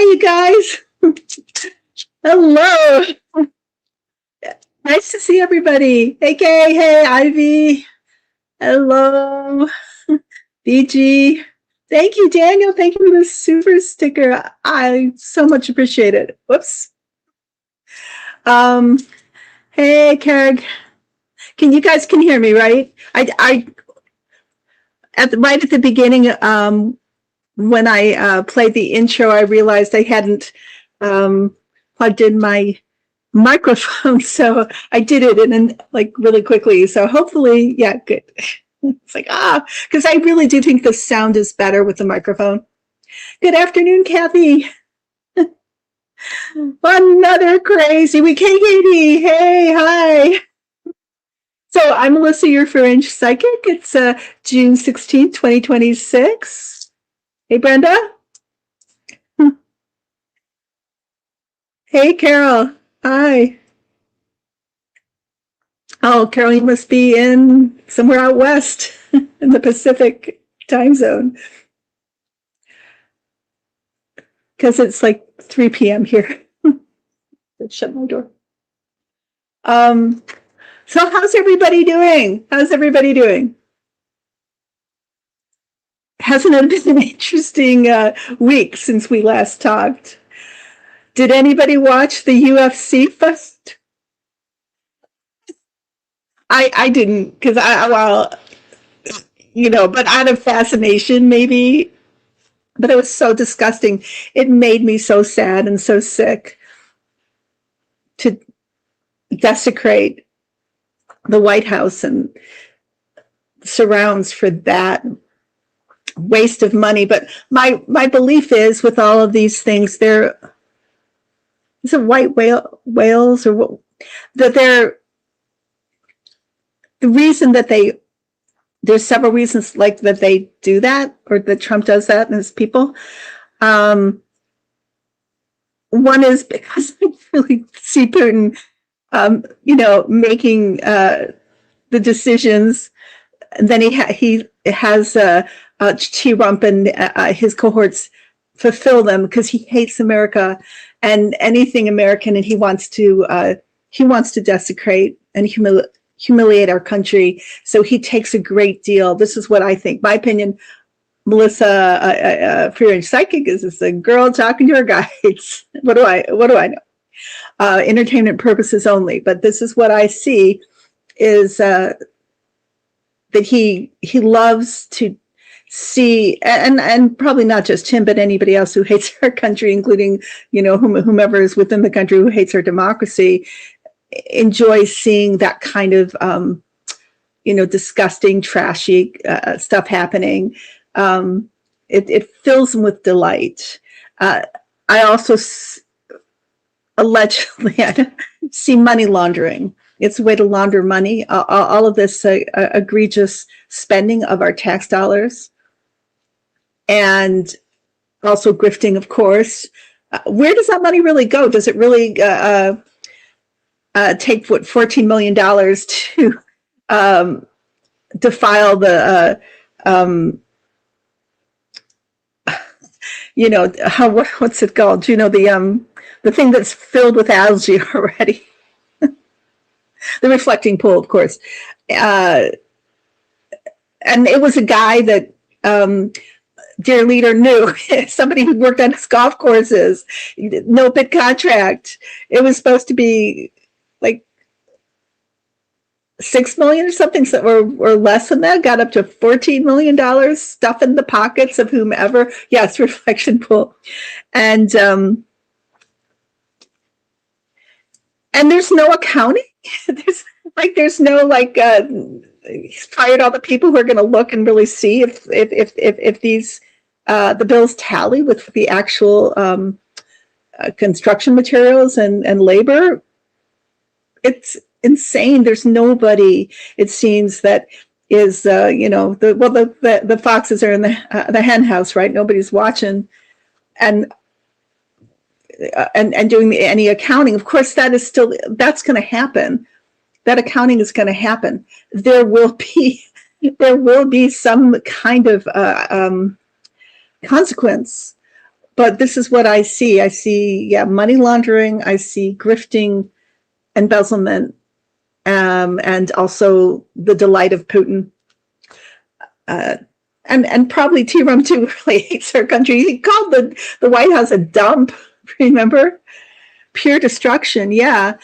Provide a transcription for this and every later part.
Hi, you guys. Hello. Nice to see everybody. Hey, Kay. Hey, Ivy. Hello. BG. Thank you, Daniel. Thank you for the super sticker. I so much appreciate it. Whoops. Hey, Kerg. You guys can hear me, right? Right at the beginning, when I played the intro, I realized I hadn't plugged in my microphone, so I did it and like really quickly. So hopefully, yeah, good. It's like because I really do think the sound is better with the microphone. Good afternoon, Kathy. Another crazy week. Hey, Katie. Hey, hi. So I'm Melissa, your Fringe Psychic. It's June 16th, 2026. Hey, Brenda. Hey, Carol. Hi. Oh, Carol, you must be in somewhere out west in the Pacific time zone. Because it's like 3 p.m. here. Let's shut my door. So how's everybody doing? Hasn't it been an interesting week since we last talked? Did anybody watch the UFC first? I didn't, because but out of fascination, maybe. But it was so disgusting. It made me so sad and so sick to desecrate the White House and surrounds for that waste of money. But my belief is, with all of these things, is it white whales or what, that they're the reason that there's several reasons like that they do that, or that Trump does that and his people. One is because I really see Putin, making the decisions. And then he has Trump and his cohorts fulfill them, because he hates America and anything American, and he wants to desecrate and humiliate our country. So he takes a great deal. This is what I think. My opinion, Melissa, Fringe Psychic, is this a girl talking to her guides? What do I know? Entertainment purposes only. But this is what I see is that he loves to see, and probably not just him, but anybody else who hates our country, including whomever is within the country who hates our democracy, enjoys seeing that kind of disgusting, trashy stuff happening. It fills them with delight. I also allegedly see money laundering. It's a way to launder money. All of this egregious spending of our tax dollars, and also grifting, of course. Where does that money really go? Does it really take $14 million to defile the what's it called? The thing that's filled with algae already. The reflecting pool, of course. And it was a guy that dear leader knew, somebody who worked on his golf courses, no bid contract. It was supposed to be like $6 million or something, or less than that. Got up to $14 million, stuff in the pockets of whomever. Yes, reflection pool. And there's no accounting. There's no he's fired all the people who are going to look and really see if these the bills tally with the actual construction materials and labor. It's insane. There's nobody, it seems, that is the foxes are in the hen house, right? Nobody's watching and doing any accounting. Of course, that's going to happen. That accounting is going to happen. There will be some kind of consequence, but this is what I see. I see, yeah, money laundering. I see grifting, embezzlement, and also the delight of Putin. And probably T-Rum too really hates our country. He called the White House a dump. Remember? Pure destruction. Yeah.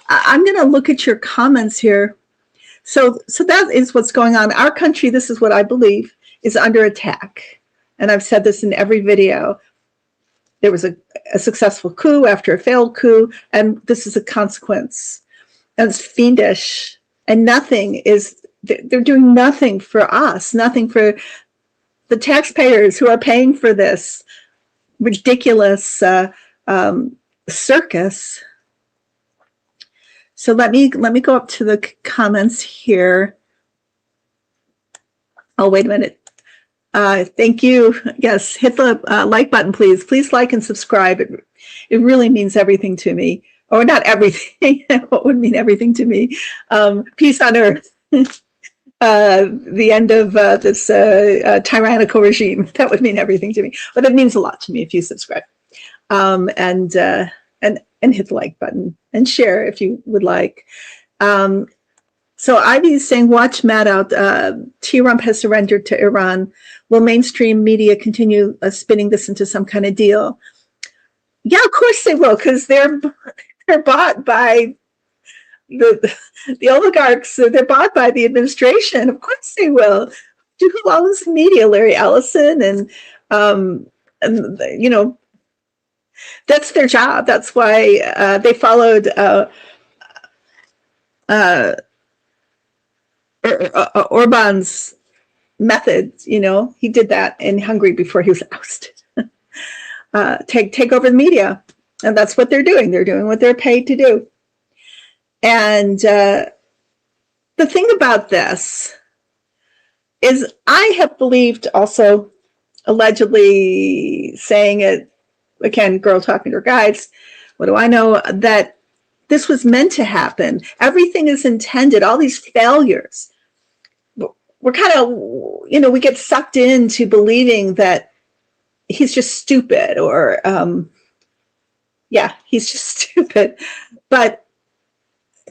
I'm going to look at your comments here. So that is what's going on. Our country, this is what I believe, is under attack. And I've said this in every video. There was a successful coup after a failed coup, and this is a consequence. And it's fiendish. And they're doing nothing for us, nothing for the taxpayers who are paying for this ridiculous circus. So let me go up to the comments here. Oh, wait a minute. Thank you. Yes, hit the like button, please. Please like and subscribe. It really means everything to me. Or not everything. What would mean everything to me? Peace on earth. The end of this tyrannical regime. That would mean everything to me. But it means a lot to me if you subscribe. And hit the like button and share if you would like. So Ivy is saying, watch Matt out. T-Rump has surrendered to Iran. Will mainstream media continue spinning this into some kind of deal? Yeah, of course they will, because they're bought by the oligarchs. They're bought by the administration. Of course they will. Who owns the media? Larry Ellison and you know, that's their job. That's why they followed Orban's methods. You know, he did that in Hungary before he was ousted. Take over the media, and that's what they're doing. They're doing what they're paid to do. And the thing about this is, I have believed also, allegedly saying it again, girl talking to her guides. What do I know? That this was meant to happen. Everything is intended. All these failures. We're kind of, you know, we get sucked into believing that he's just stupid, or yeah, he's just stupid. But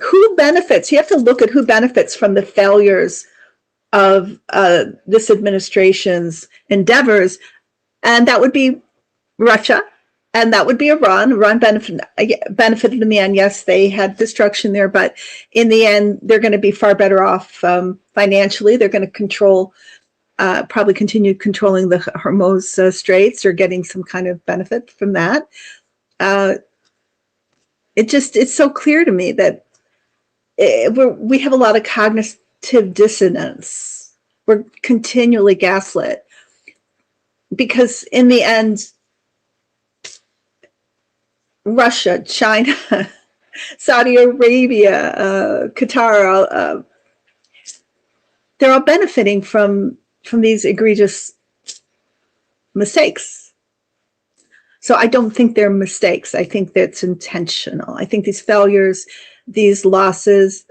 who benefits? You have to look at who benefits from the failures of this administration's endeavors, and that would be Russia, and that would be Iran. Iran benefited in the end. Yes, they had destruction there, but in the end, they're going to be far better off financially. They're going to control, probably continue controlling the Hormuz Straits, or getting some kind of benefit from that. It's so clear to me that we have a lot of cognitive dissonance. We're continually gaslit, because in the end, Russia, China, Saudi Arabia, Qatar, they're all benefiting from these egregious mistakes. So I don't think they're mistakes. I think that's intentional. I think these failures, these losses,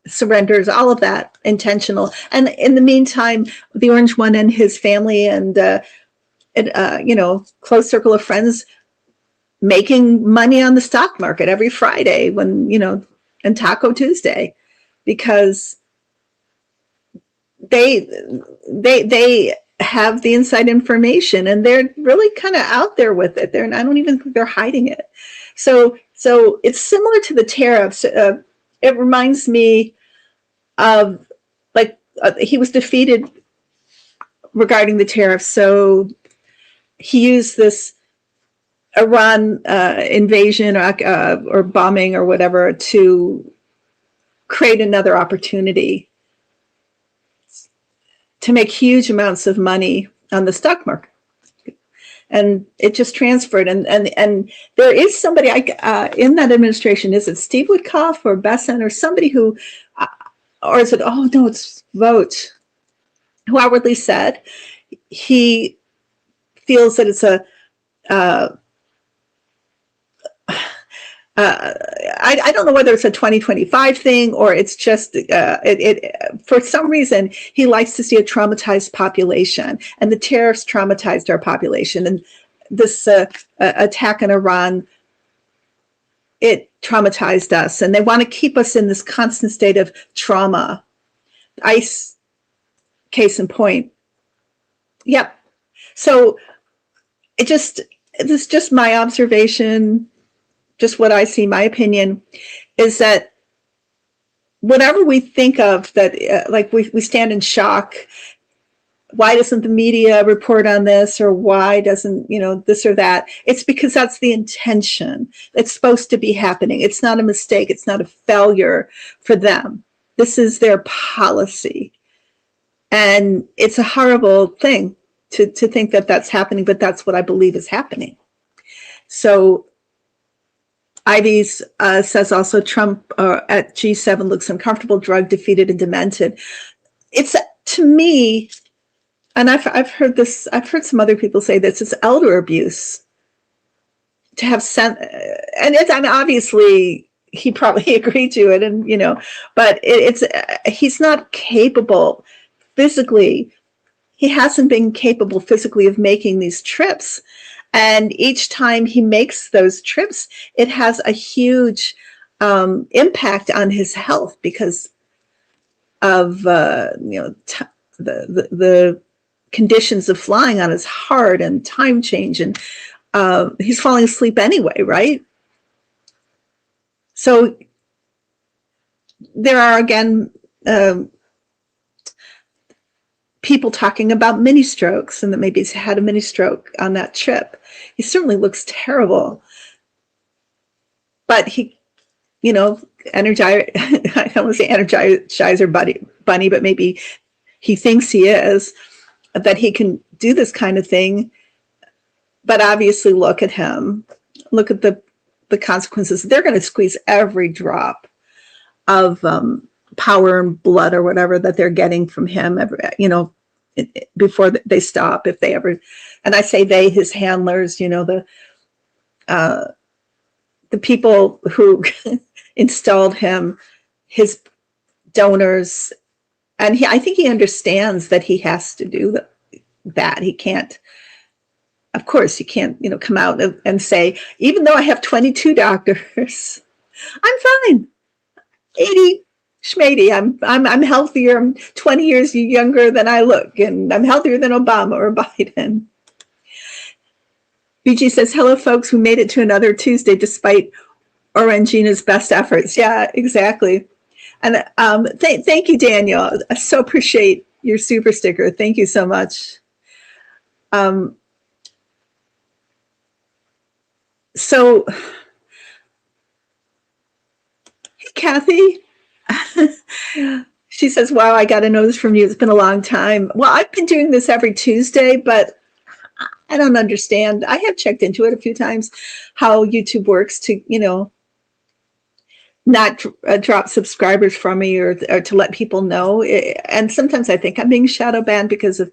surrenders, all of that intentional. And in the meantime, the Orange One and his family and you know, close circle of friends making money on the stock market every Friday, when, you know, and Taco Tuesday, because they have the inside information, and they're really kind of out there with it. I don't even think they're hiding it. So it's similar to the tariffs. It reminds me of, like, he was defeated regarding the tariffs. So he used this Iran invasion or bombing or whatever to create another opportunity to make huge amounts of money on the stock market. And it just transferred. And there is somebody in that administration, is it Steve Witkoff or Besson or somebody who, or is it, oh no, it's Vogt, who outwardly said he feels that it's I don't know whether it's a 2025 thing, or it's just for some reason he likes to see a traumatized population, and the tariffs traumatized our population. this attack in Iran, it traumatized us, and they want to keep us in this constant state of trauma. ICE, case in point. Yep. So this is just my observation, just what I see. My opinion is that whatever we think of, that like we stand in shock. Why doesn't the media report on this, or why doesn't, this or that? It's because that's the intention. It's supposed to be happening. It's not a mistake. It's not a failure for them. This is their policy. And it's a horrible thing to think that that's happening, but that's what I believe is happening. So Ives says also Trump at G7 looks uncomfortable, drug defeated and demented. It's, to me, and I've heard this, I've heard some other people say this, it's elder abuse to have sent, and it's, I mean, obviously he probably agreed to it, and but it's he's not capable physically. He hasn't been capable physically of making these trips, and each time he makes those trips, it has a huge impact on his health because of the conditions of flying on his heart and time change, and he's falling asleep anyway, right? So there are, again, people talking about mini strokes, and that maybe he's had a mini stroke on that trip. He certainly looks terrible, but he, Energizer, I don't want to say Energizer bunny, but maybe he thinks he is, that he can do this kind of thing. But obviously, look at him. Look at the consequences. They're going to squeeze every drop of power and blood or whatever that they're getting from him, before they stop, if they ever. And I say they, his handlers, the people who installed him, his donors. And I think he understands that he has to do that. He can't, of course, he can't, come out and say, even though I have 22 doctors, I'm fine. 80 schmady. I'm healthier. I'm 20 years younger than I look, and I'm healthier than Obama or Biden. BG says, hello, folks. We made it to another Tuesday despite Orangina's best efforts. Yeah, exactly. And thank you, Daniel. I so appreciate your super sticker. Thank you so much. So, hey, Kathy. She says, wow, I got to know this from you. It's been a long time. Well, I've been doing this every Tuesday, but I don't understand. I have checked into it a few times, how YouTube works to, not drop subscribers from me or to let people know. And sometimes I think I'm being shadow banned because of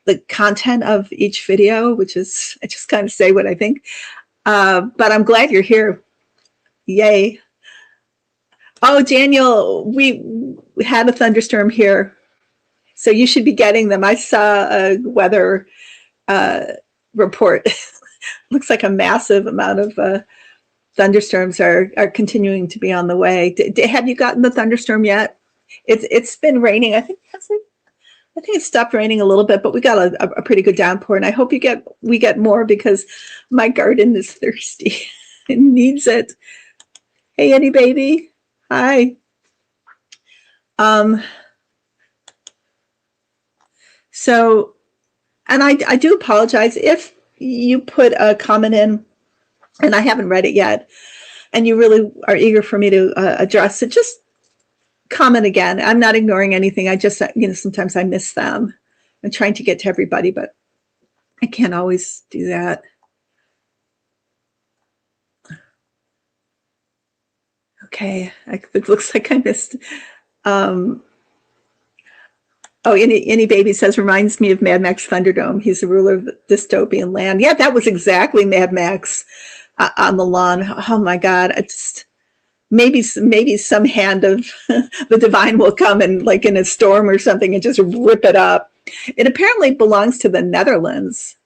the content of each video, which is, I just kind of say what I think. But I'm glad you're here. Yay. Oh, Daniel, we had a thunderstorm here, so you should be getting them. I saw a weather report. Looks like a massive amount of thunderstorms are continuing to be on the way. Have you gotten the thunderstorm yet? It's been raining. I think it stopped raining a little bit, but we got a pretty good downpour, and I hope we get more because my garden is thirsty. It needs it. Hey, Annie baby. Hi. So, and I do apologize if you put a comment in and I haven't read it yet, and you really are eager for me to address it. Just comment again. I'm not ignoring anything. I just, sometimes I miss them. I'm trying to get to everybody, but I can't always do that. Okay, it looks like I missed. Oh, Any Baby says, reminds me of Mad Max Thunderdome. He's the ruler of the dystopian land. Yeah, that was exactly Mad Max on the lawn. Oh my God, it's maybe some hand of the divine will come and, like in a storm or something, and just rip it up. It apparently belongs to the Netherlands.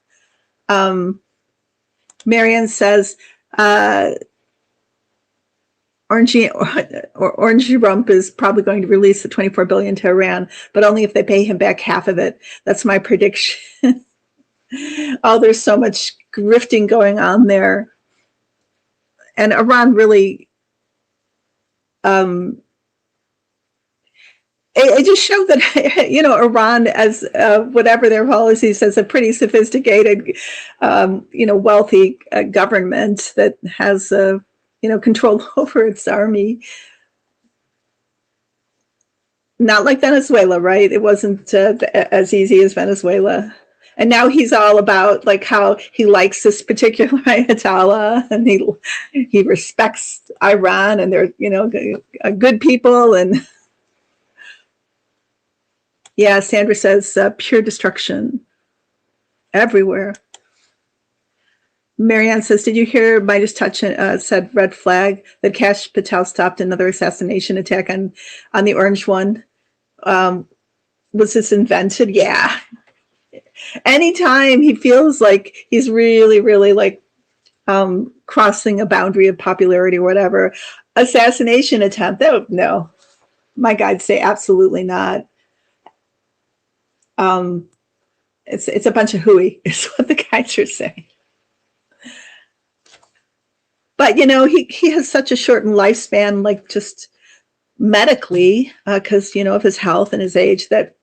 Marianne says, Orange Rump is probably going to release the 24 billion to Iran, but only if they pay him back half of it. That's my prediction. Oh, there's so much grifting going on there. And Iran really, it just showed that, Iran, as whatever their policy says, a pretty sophisticated, wealthy government that has, control over its army. Not like Venezuela, right? It wasn't as easy as Venezuela. And now he's all about like how he likes this particular Ayatollah, and he respects Iran, and they're good people. And yeah, Sandra says pure destruction everywhere. Marianne says, did you hear Midas Touch said red flag that Kash Patel stopped another assassination attack on the Orange One? Was this invented? Yeah. Anytime he feels like he's really, really like crossing a boundary of popularity or whatever, assassination attempt, no. My guides say absolutely not. It's a bunch of hooey is what the guides are saying. But, he has such a shortened lifespan, like just medically, because, of his health and his age, that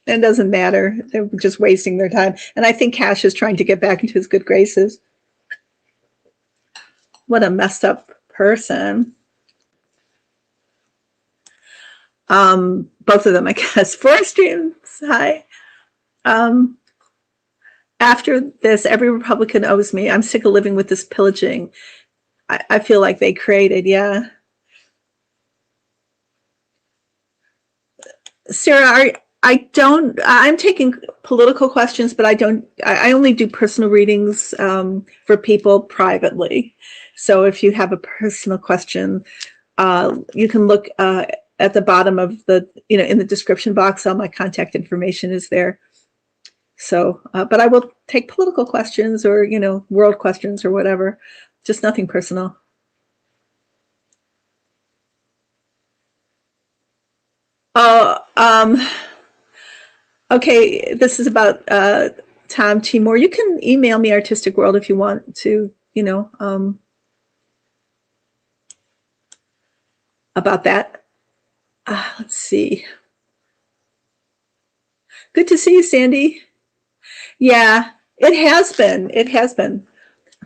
it doesn't matter. They're just wasting their time. And I think Kash is trying to get back into his good graces. What a messed up person. Both of them, I guess. Forest Dreams, hi. After this, every Republican owes me. I'm sick of living with this pillaging. I feel like they created, yeah. Sarah, I'm taking political questions, but I only do personal readings for people privately. So if you have a personal question, you can look at the bottom of in the description box. All my contact information is there. So, but I will take political questions or, world questions or whatever. Just nothing personal. Okay, this is about Tom Timur. You can email me Artistic World if you want to, about that. Let's see. Good to see you, Sandy. Yeah, it has been. It has been.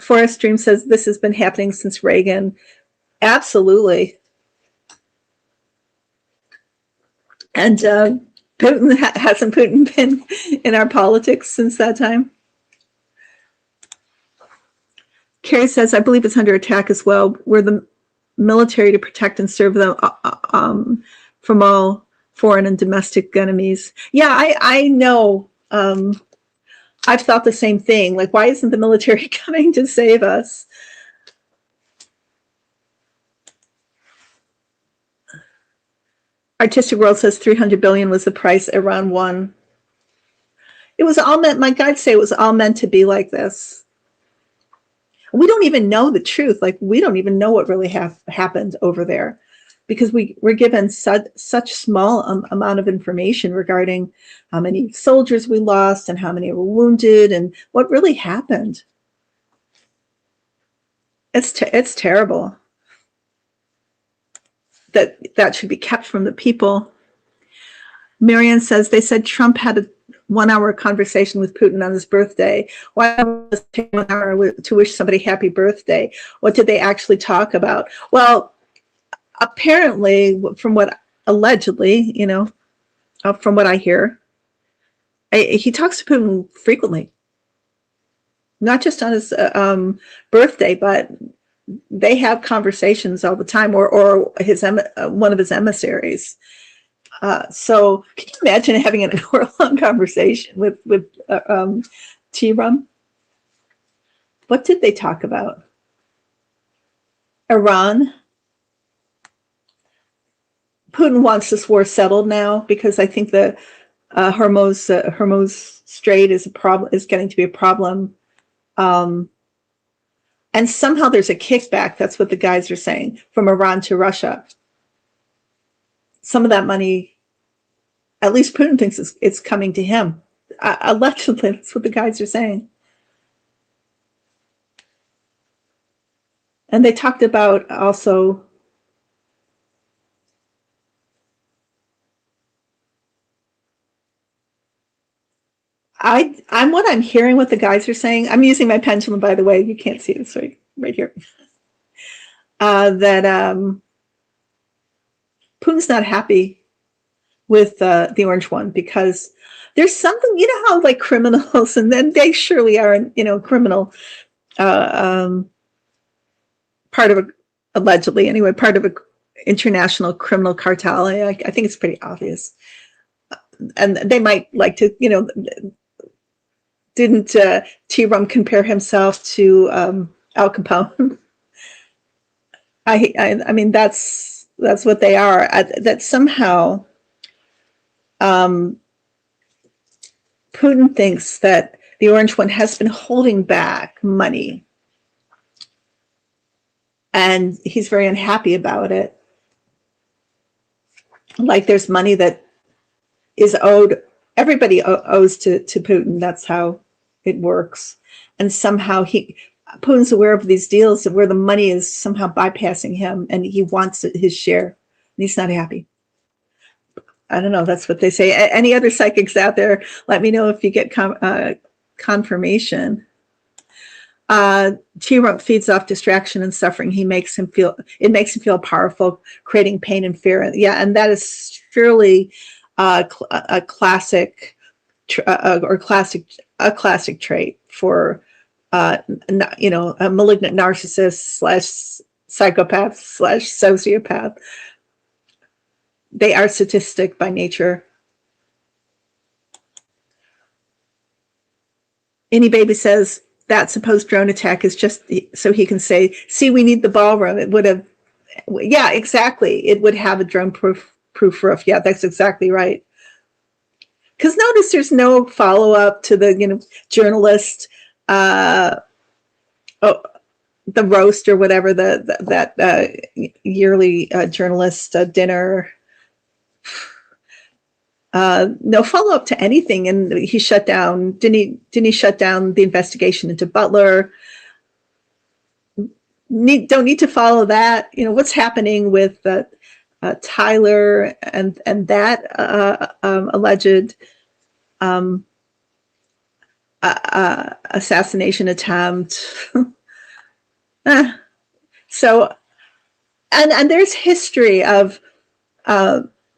Forest Dream says this has been happening since Reagan. Absolutely. And Putin, hasn't Putin been in our politics since that time? Carrie says, I believe it's under attack as well. We're the military to protect and serve them from all foreign and domestic enemies. Yeah, I know. I've thought the same thing. Like, why isn't the military coming to save us? Artistic World says 300 billion was the price Iran won. It was all meant, my guides say it was all meant to be like this. We don't even know the truth. Like, we don't even know what really happened over there, because we're given such small amount of information regarding how many soldiers we lost and how many were wounded and what really happened. It's terrible. That should be kept from the people. Marianne says they said Trump had a 1 hour conversation with Putin on his birthday. Why was it take 1 hour to wish somebody happy birthday? What did they actually talk about? Well, apparently, from what allegedly, from what I hear, he talks to Putin frequently, not just on his birthday, but they have conversations all the time, or one of his emissaries. So can you imagine having an hour-long conversation with T-Rum? What did they talk about? Iran. Putin wants this war settled now because I think the Hormuz Strait is getting to be a problem. And somehow there's a kickback. That's what the guys are saying, from Iran to Russia. Some of that money, at least Putin thinks it's coming to him. Allegedly, that's what the guys are saying. And they talked about also I'm what I'm hearing what the guys are saying. I'm using my pendulum, by the way. You can't see this right here. That Putin's not happy with the orange one, because there's something, you know how like criminals, and then they surely are, criminal, part of a, allegedly anyway, part of a international criminal cartel. I think it's pretty obvious. And they might like to, didn't T. Rum compare himself to Al Capone? I mean, that's what they are. That somehow Putin thinks that the orange one has been holding back money, and he's very unhappy about it. Like there's money that is owed. Everybody owes to Putin. That's how it works. And somehow Putin's aware of these deals where the money is somehow bypassing him, and he wants his share, and he's not happy. I don't know. That's what they say. Any other psychics out there, let me know if you get confirmation. T-Rump feeds off distraction and suffering. It makes him feel powerful, creating pain and fear. Yeah, and that is surely a classic trait for a malignant narcissist / psychopath / sociopath. They are sadistic by nature. Any Baby says that supposed drone attack is just so he can say, see, we need the ballroom. It would have, yeah, exactly. It would have a drone proof roof. Yeah, that's exactly right. Because notice there's no follow-up to the, journalist, the roast or whatever, that yearly journalist dinner. No follow-up to anything, and he shut down. Didn't he shut down the investigation into Butler? Don't need to follow that. What's happening with Tyler and that alleged assassination attempt. So, and there's history of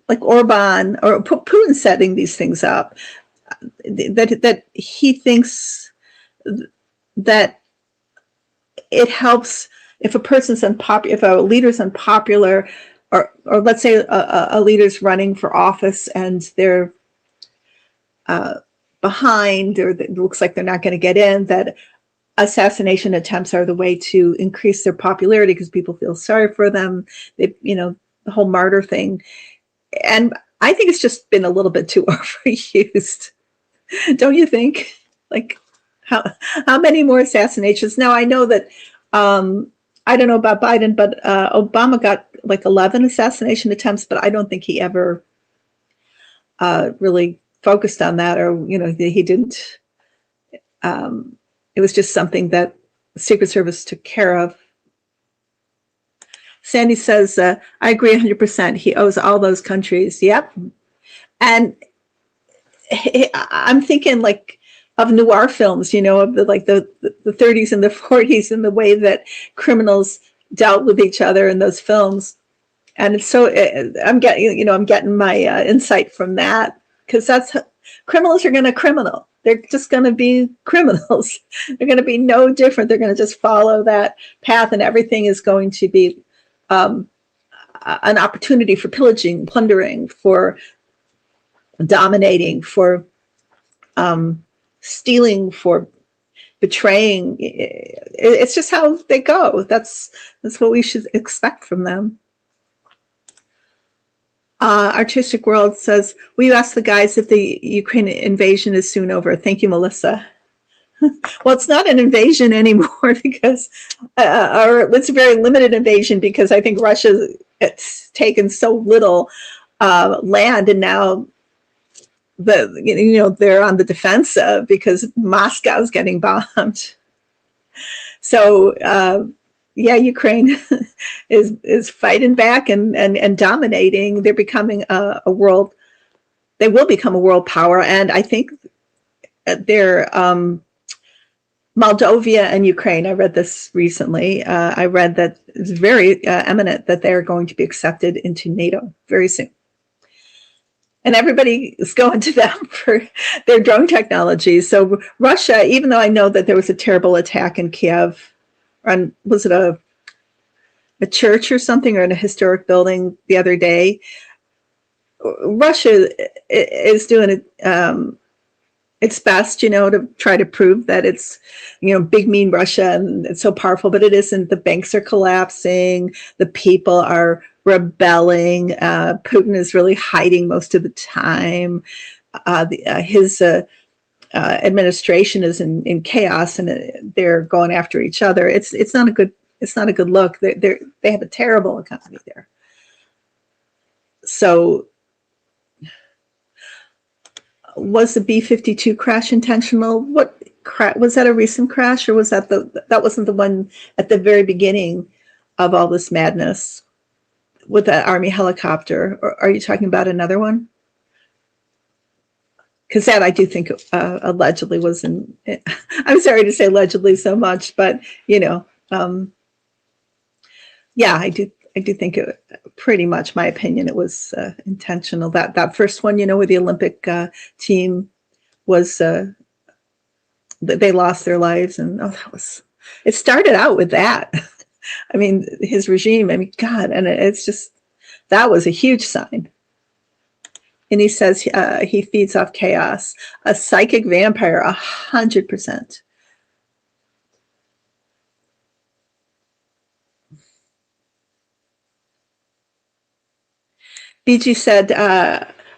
like Orban or Putin setting these things up, that he thinks that it helps if a person's unpopular, if a leader's unpopular, or let's say a leader's running for office and they're behind, or it looks like they're not going to get in, that assassination attempts are the way to increase their popularity because people feel sorry for them. They, the whole martyr thing. And I think it's just been a little bit too overused. Don't you think? Like, how many more assassinations? Now, I know that, I don't know about Biden, but Obama got like 11 assassination attempts, but I don't think he ever really focused on that, or, he didn't. It was just something that the Secret Service took care of. Sandy says, I agree 100%. He owes all those countries. Yep. And I'm thinking like of noir films, of the 30s and the 40s, and the way that criminals dealt with each other in those films. And it's so I'm getting my insight from that, because criminals are going to criminal. They're just going to be criminals. They're going to be no different. They're going to just follow that path, and everything is going to be an opportunity for pillaging, plundering, for dominating, for stealing, for betraying. It's just how they go. That's what we should expect from them. Artistic World says, will you ask the guys if the Ukraine invasion is soon over? Thank you, Melissa. Well, it's not an invasion anymore because, or it's a very limited invasion because I think Russia it's taken so little land, and now they're on the defensive because Moscow's getting bombed. So yeah, Ukraine is fighting back and dominating. They're becoming a world. They will become a world power, and I think they're Moldova and Ukraine. I read this recently. I read that it's very eminent that they're going to be accepted into NATO very soon. And everybody is going to them for their drone technology. So Russia, even though I know that there was a terrible attack in Kiev, on was it a church or something, or in a historic building the other day, Russia is doing it. Its best, to try to prove that it's, big mean Russia and it's so powerful, but it isn't. The banks are collapsing. The people are rebelling. Putin is really hiding most of the time. His administration is in chaos, and they're going after each other. It's not a good look. They have a terrible economy there. So, was the B-52 crash intentional? What was that, a recent crash, or was that that wasn't the one at the very beginning of all this madness with that Army helicopter? Or are you talking about another one? Because that I do think allegedly was in. I'm sorry to say allegedly so much, but yeah, I do think it, pretty much my opinion, it was intentional. That first one, where the Olympic team was, they lost their lives, and it started out with that. I mean, his regime, God, and it's just, that was a huge sign. And he says he feeds off chaos, a psychic vampire, 100%. BG said,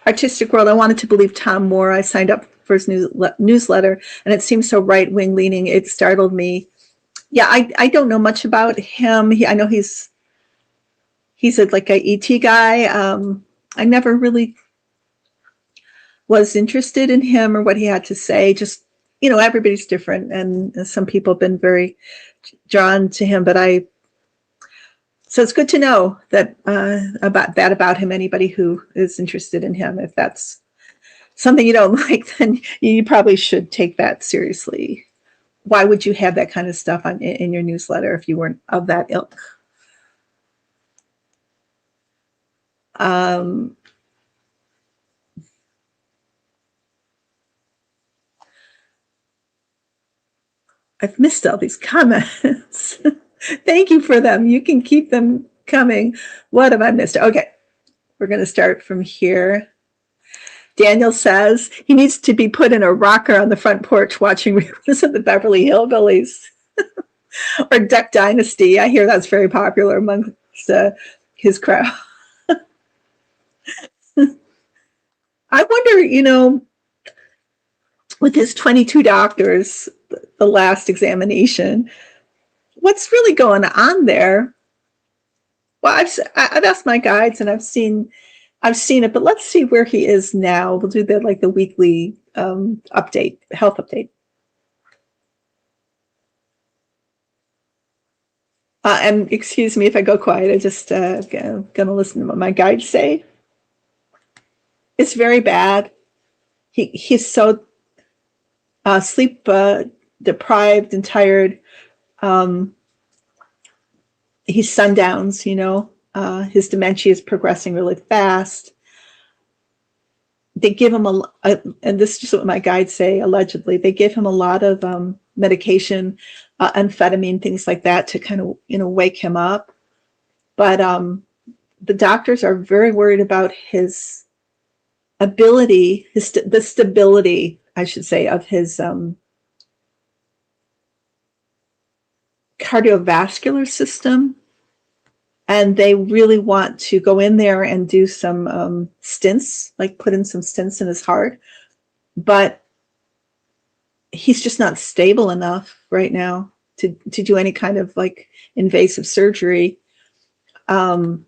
Artistic World, I wanted to believe Tom Moore. I signed up for his newsletter, and it seems so right-wing leaning. It startled me. Yeah, I don't know much about him. I know he's like a ET guy. I never really was interested in him or what he had to say. Just, everybody's different, and some people have been very drawn to him, but so it's good to know that about him. Anybody who is interested in him, if that's something you don't like, then you probably should take that seriously. Why would you have that kind of stuff in your newsletter if you weren't of that ilk? I've missed all these comments. Thank you for them. You can keep them coming. What have I missed? Okay, we're going to start from here. Daniel says he needs to be put in a rocker on the front porch watching reruns of the Beverly Hillbillies or Duck Dynasty. I hear that's very popular amongst his crowd. I wonder, with his 22 doctors, the last examination, what's really going on there? Well, I've asked my guides, and I've seen it, but let's see where he is now. We'll do the weekly update, health update. And excuse me if I go quiet. I just gonna listen to what my guides say. It's very bad. He's so sleep deprived and tired. He's sundowns, his dementia is progressing really fast. They give him and this is just what my guides say, allegedly, they give him a lot of medication, amphetamine, things like that, to kind of, wake him up. But the doctors are very worried about his ability, the stability, I should say, of his cardiovascular system. And they really want to go in there and do some stents, like put in some stents in his heart. But he's just not stable enough right now to do any kind of like invasive surgery. And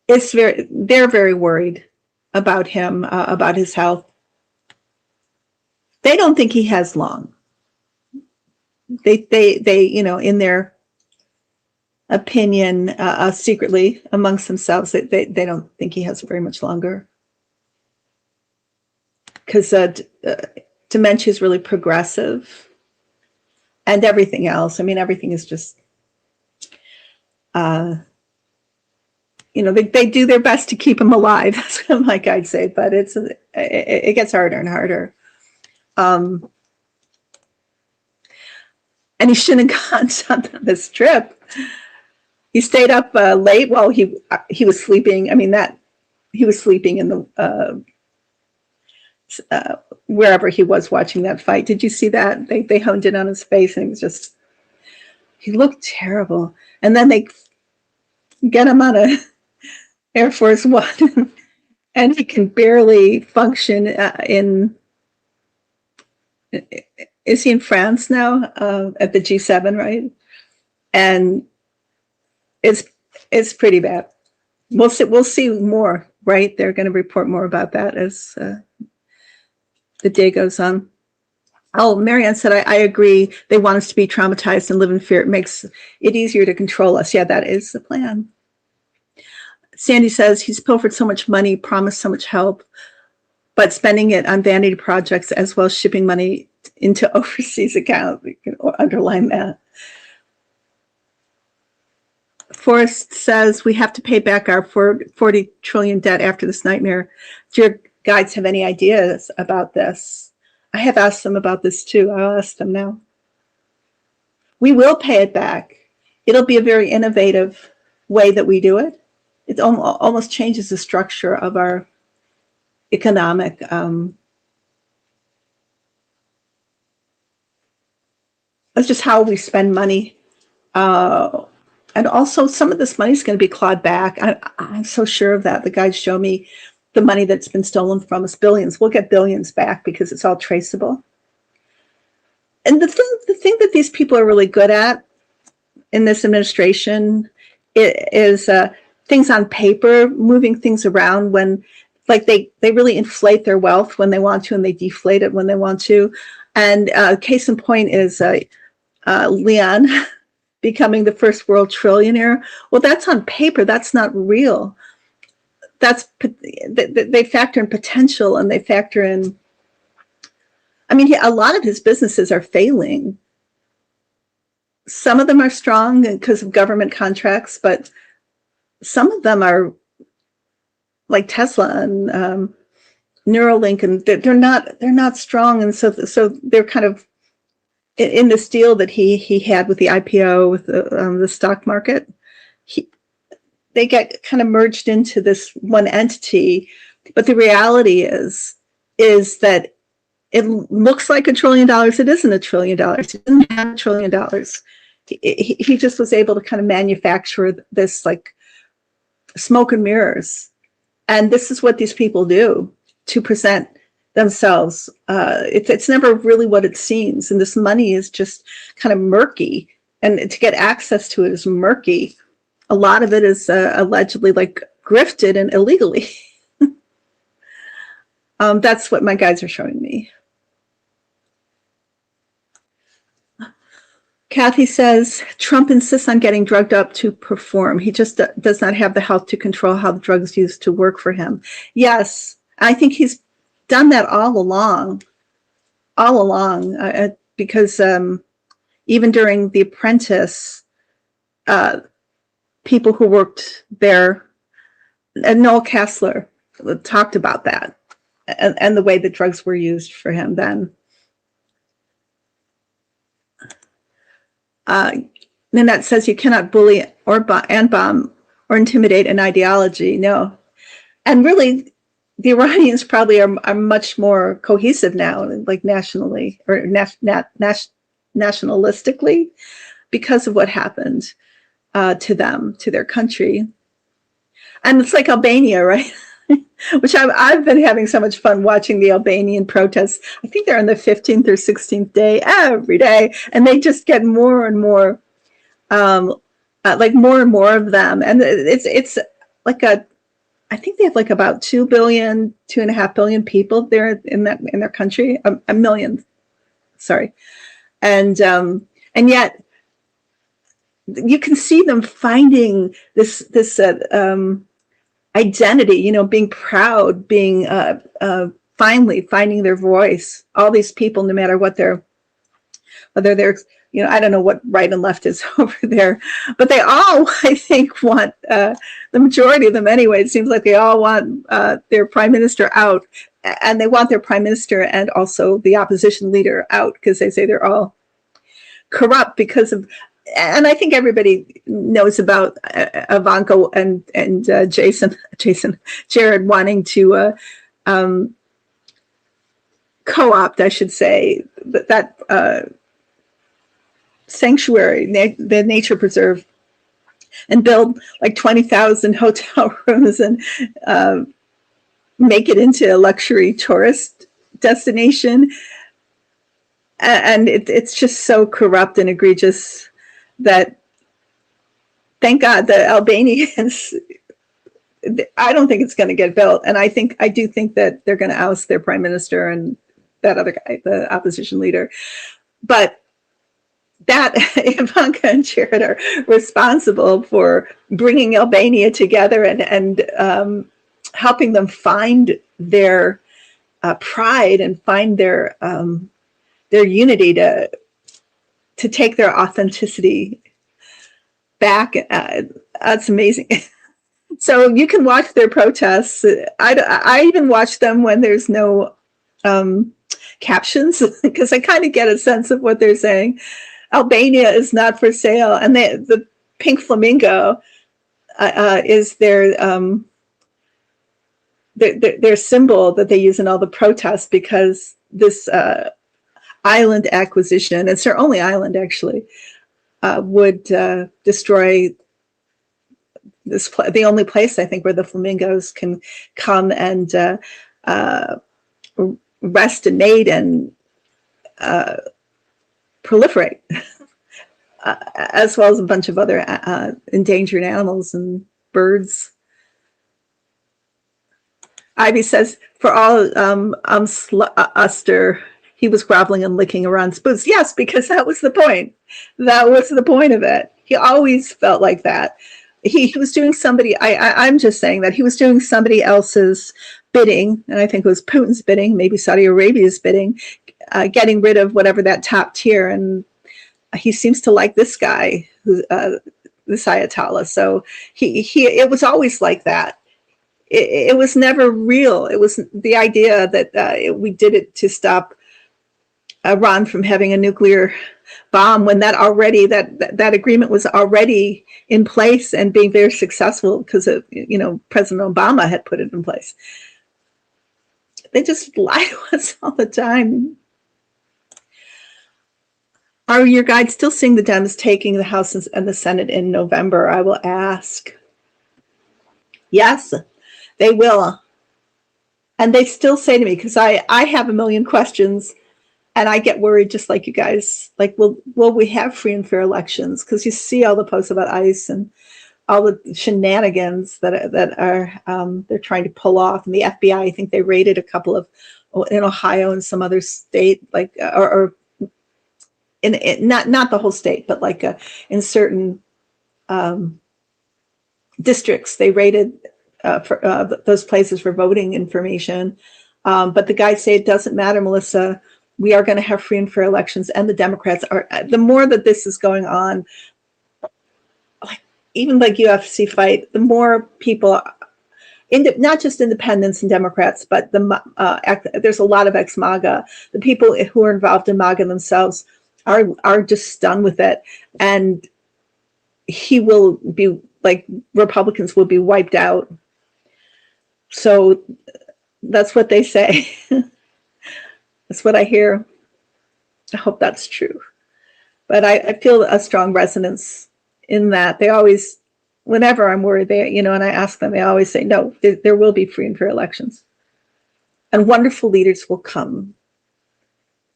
they're very worried about him, about his health. They don't think he has long. They, in their opinion, secretly amongst themselves, they don't think he has very much longer. Because dementia is really progressive, and everything else. I mean, everything is just, they do their best to keep him alive. That's what my guides say, but it gets harder and harder. And he shouldn't have gone on this trip. He stayed up late while he was sleeping. I mean, he was sleeping in the wherever he was watching that fight. Did you see that? They honed in on his face, and he looked terrible. And then they get him on a Air Force One, and he can barely function is he in France now, at the G7, right? And it's pretty bad. We'll see more, right? They're going to report more about that as the day goes on. Oh, Marianne said, I agree. They want us to be traumatized and live in fear. It makes it easier to control us. Yeah, that is the plan. Sandy says he's pilfered so much money, promised so much help, but spending it on vanity projects as well as shipping money into overseas accounts. We can underline that. Forrest says we have to pay back our 40 trillion debt after this nightmare. Do your guides have any ideas about this? I have asked them about this too. I'll ask them now. We will pay it back. It'll be a very innovative way that we do it. It almost changes the structure of our economic that's just how we spend money. And also some of this money is going to be clawed back. I'm so sure of that. The guides show me the money that's been stolen from us, billions. We'll get billions back because it's all traceable. And the thing that these people are really good at in this administration is things on paper, moving things around when, like, they really inflate their wealth when they want to, and they deflate it when they want to. And case in point is Leon becoming the first world trillionaire. Well, that's on paper. That's not real. They factor in potential, and they factor in, I mean, a lot of his businesses are failing. Some of them are strong because of government contracts, but some of them are like Tesla and Neuralink, and they're not strong. And so they're kind of in this deal that he had with the IPO with the stock market. They get kind of merged into this one entity, but the reality is that it looks like $1 trillion. It isn't $1 trillion. He didn't have $1 trillion. He just was able to kind of manufacture this like smoke and mirrors. And this is what these people do to present themselves. It's never really what it seems. And this money is just kind of murky. And to get access to it is murky. A lot of it is allegedly like grifted and illegally. That's what my guides are showing me. Kathy says, Trump insists on getting drugged up to perform. He just does not have the health to control how the drugs used to work for him. Yes, I think he's done that all along, because even during The Apprentice, people who worked there, and Noel Kessler talked about that and the way the drugs were used for him then. Nanette says you cannot bully or bomb or intimidate an ideology. No. And really, the Iranians probably are much more cohesive now, like nationally or nationalistically, because of what happened to them, to their country. And it's like Albania, right? which I've been having so much fun watching the Albanian protests. I think they're on the 15th or 16th day every day, and they just get more and more, um, like more and more of them. And it's like I think they have like about 2.5 billion people there in their country, a million, sorry, and yet you can see them finding this identity, being proud, being finally finding their voice. All these people, no matter what whether they're, I don't know what right and left is over there, but they all, I think, want, the majority of them anyway, it seems like they all want their prime minister out, and they want their prime minister and also the opposition leader out, because they say they're all corrupt because of, and I think everybody knows about Ivanka and Jared wanting to co-opt, I should say, that sanctuary, the nature preserve, and build like 20,000 hotel rooms and make it into a luxury tourist destination. And it's just so corrupt and egregious that, thank God, the Albanians, I don't think it's going to get built. And I do think that they're going to oust their prime minister and that other guy, the opposition leader. But that Ivanka and Jared are responsible for bringing Albania together and helping them find their pride and find their unity to take their authenticity back. That's amazing. So you can watch their protests. I even watch them when there's no captions, because I kind of get a sense of what they're saying. Albania is not for sale, and the pink flamingo is their symbol that they use in all the protests, because this island acquisition, it's their only island actually, would destroy the only place, I think, where the flamingos can come and rest and mate and proliferate, as well as a bunch of other endangered animals and birds. Ivy says, for all Uster, he was groveling and licking Iran's boots. Yes, because that was the point. That was the point of it. He always felt like that. He was doing I'm just saying that he was doing somebody else's bidding, and I think it was Putin's bidding, maybe Saudi Arabia's bidding, getting rid of whatever that top tier. And he seems to like this guy, this Ayatollah. So it was always like that. It was never real. It was the idea that we did it to stop Iran from having a nuclear bomb, when that agreement was already in place and being very successful, because of, President Obama had put it in place. They just lie to us all the time. Are your guides still seeing the Dems taking the House and the Senate in November? I will ask. Yes, they will. And they still say to me, because I have a million questions, and I get worried just like you guys, like, will we have free and fair elections? Because you see all the posts about ICE and all the shenanigans that are they're trying to pull off. And the FBI, I think they raided a couple of, in Ohio and some other state, like, or in not the whole state, but like in certain districts, they raided for those places for voting information. But the guys say it doesn't matter, Melissa. We are going to have free and fair elections, and the Democrats are. The more that this is going on, like even like UFC fight, the more people, not just independents and Democrats, but there's a lot of ex-MAGA. The people who are involved in MAGA themselves are just done with it, and he will be like, Republicans will be wiped out. So that's what they say. That's what I hear. I hope that's true. But I feel a strong resonance in that. They always whenever I'm worried, and I ask them, they always say, no, there will be free and fair elections. And wonderful leaders will come.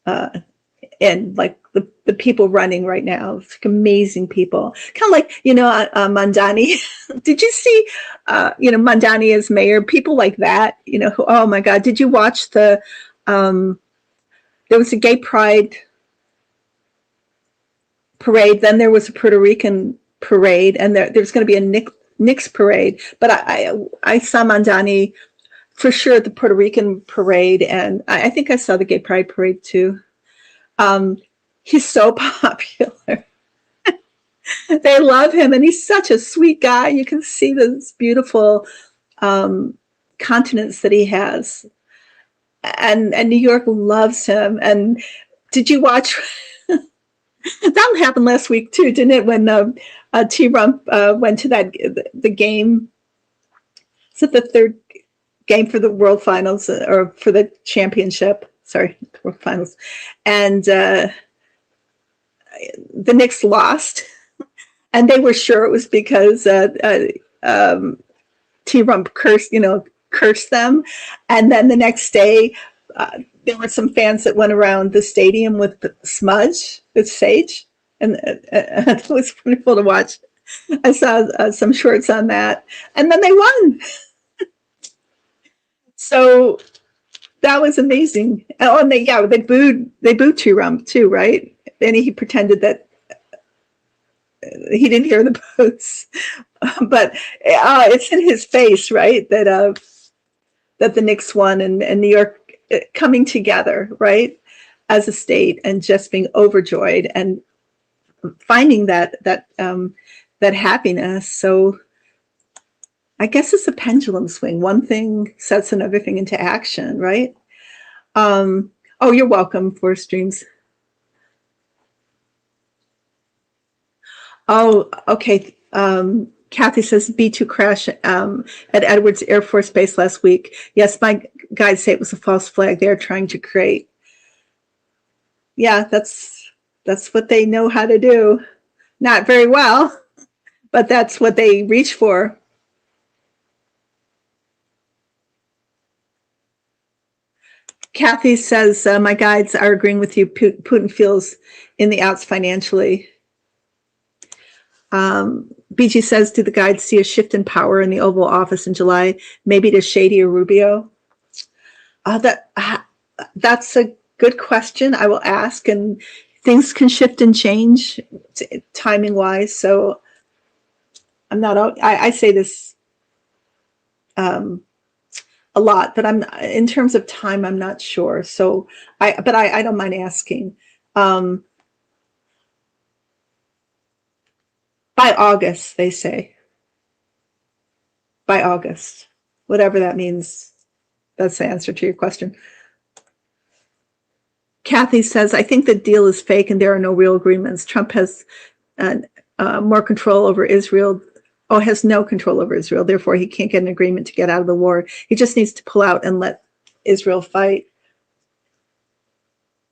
And like the people running right now, like amazing people, kind of like, Mandani. Did you see, Mandani as mayor, people like that, who, oh my God, did you watch there was a gay pride parade, then there was a Puerto Rican parade, and there's going to be a Knicks parade, but I saw Mandani for sure at the Puerto Rican parade, and I think I saw the gay pride parade too. He's so popular. They love him, and he's such a sweet guy. You can see this beautiful continence that he has, and New York loves him. And did you watch? That happened last week too, didn't it? When T. Rump went to the game. Is it the third game for the World Finals or for the championship? Sorry, World Finals, and the Knicks lost, and they were sure it was because T. Rump cursed them, and then the next day there were some fans that went around the stadium with smudge, with sage, and it was wonderful to watch. I saw some shorts on that, and then they won. So that was amazing. Oh, and they booed T. Rump too, right? And he pretended that he didn't hear the boos, but it's in his face, right? That the Knicks won, and New York coming together, right, as a state, and just being overjoyed and finding that happiness. So I guess it's a pendulum swing. One thing sets another thing into action, right? Oh, you're welcome, Forest Dreams. Oh, okay. Kathy says B-2 crash at Edwards Air Force Base last week. Yes, my guides say it was a false flag they're trying to create. Yeah, that's what they know how to do. Not very well, but that's what they reach for. Kathy says, my guides are agreeing with you. Putin feels in the outs financially. BG says, do the guides see a shift in power in the Oval Office in July, maybe to Shady or Rubio? That's a good question. I will ask, and things can shift and change timing wise. So I'm not, I say this a lot, but in terms of time, I'm not sure. So but I don't mind asking. By August, they say. By August, whatever that means. That's the answer to your question. Kathy says, I think the deal is fake and there are no real agreements. Trump has more control over Israel. Oh, has no control over Israel. Therefore, he can't get an agreement to get out of the war. He just needs to pull out and let Israel fight.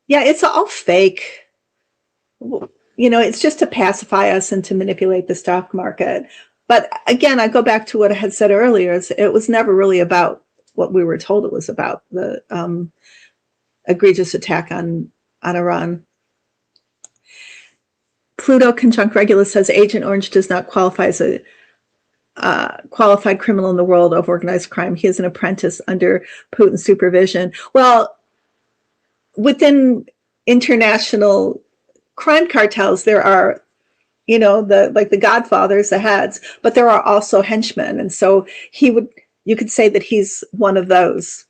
Yeah, it's all fake. It's just to pacify us and to manipulate the stock market. But again, I go back to what I had said earlier. It was never really about what we were told it was about, the egregious attack on Iran. Pluto conjunct Regulus says Agent Orange does not qualify as a qualified criminal in the world of organized crime. He is an apprentice under Putin's supervision. Well, within international crime cartels, there are, the Godfathers, the heads, but there are also henchmen. And so you could say that he's one of those.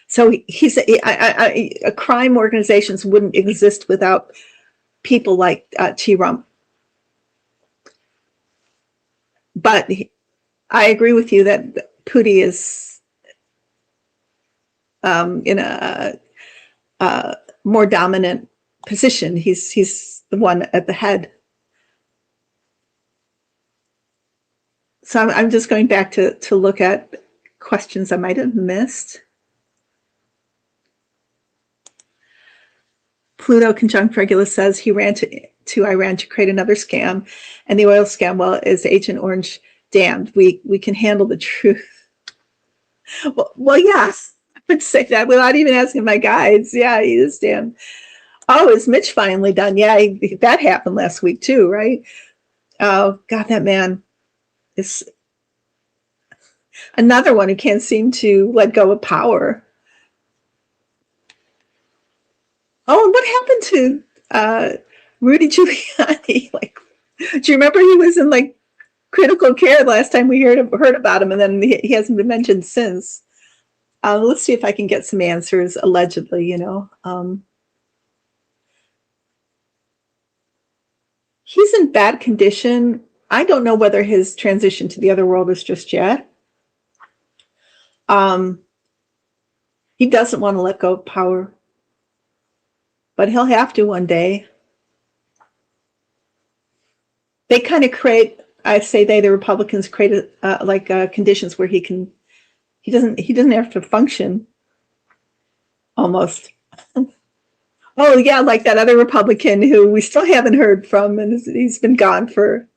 So he's crime organizations wouldn't exist without people like T. Rump. But I agree with you that Pooty is in a more dominant position. He's the one at the head. So I'm just going back to look at questions I might have missed. Pluto conjunct Regulus says he ran to to Iran to create another scam, and the oil scam, well, is Agent Orange damned? We can handle the truth. Well, yes, I would say that without even asking my guides. Yeah, he is damned. Oh, is Mitch finally done? Yeah, that happened last week too, right? Oh God, that man is another one who can't seem to let go of power. Oh, and what happened to Rudy Giuliani? Like, do you remember he was in like critical care last time we heard about him, and then he hasn't been mentioned since. Let's see if I can get some answers. Allegedly, he's in bad condition. I don't know whether his transition to the other world is just yet. He doesn't want to let go of power, but he'll have to one day. They kind of create, I say the Republicans created conditions where he doesn't have to function almost. Oh yeah, like that other Republican who we still haven't heard from, and he's been gone for.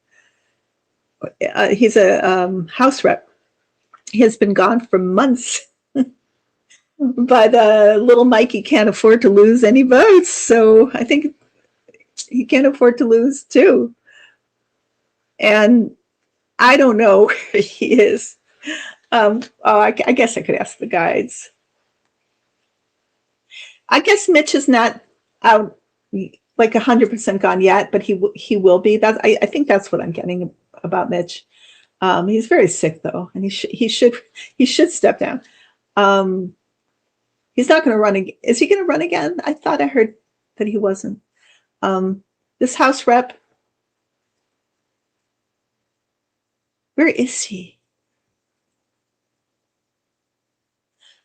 He's a House rep. He has been gone for months. But little Mikey can't afford to lose any votes, so I think he can't afford to lose too. And I don't know where he is. I guess I could ask the guides. I guess Mitch is not out like 100% gone yet, but he will be. I think that's what I'm getting about Mitch. He's very sick though, and he should step down. He's not going to run again. Is he going to run again? I thought I heard that he wasn't. This House rep, where is he?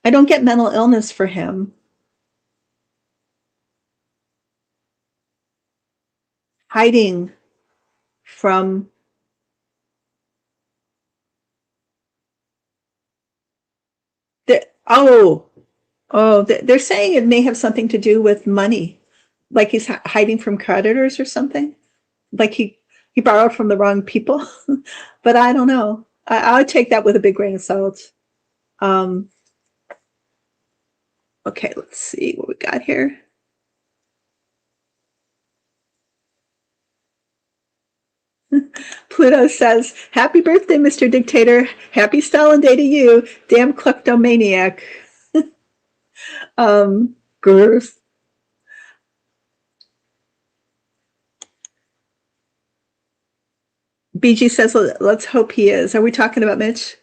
I don't get mental illness for him. Hiding from they're saying it may have something to do with money, like he's hiding from creditors or something, like he borrowed from the wrong people. But I don't know. I'll take that with a big grain of salt. Okay, let's see what we got here. Pluto says, "Happy birthday, Mr. Dictator. Happy Stalin Day to you. Damn kleptomaniac." Gross. BG says, "Let's hope he is." Are we talking about Mitch?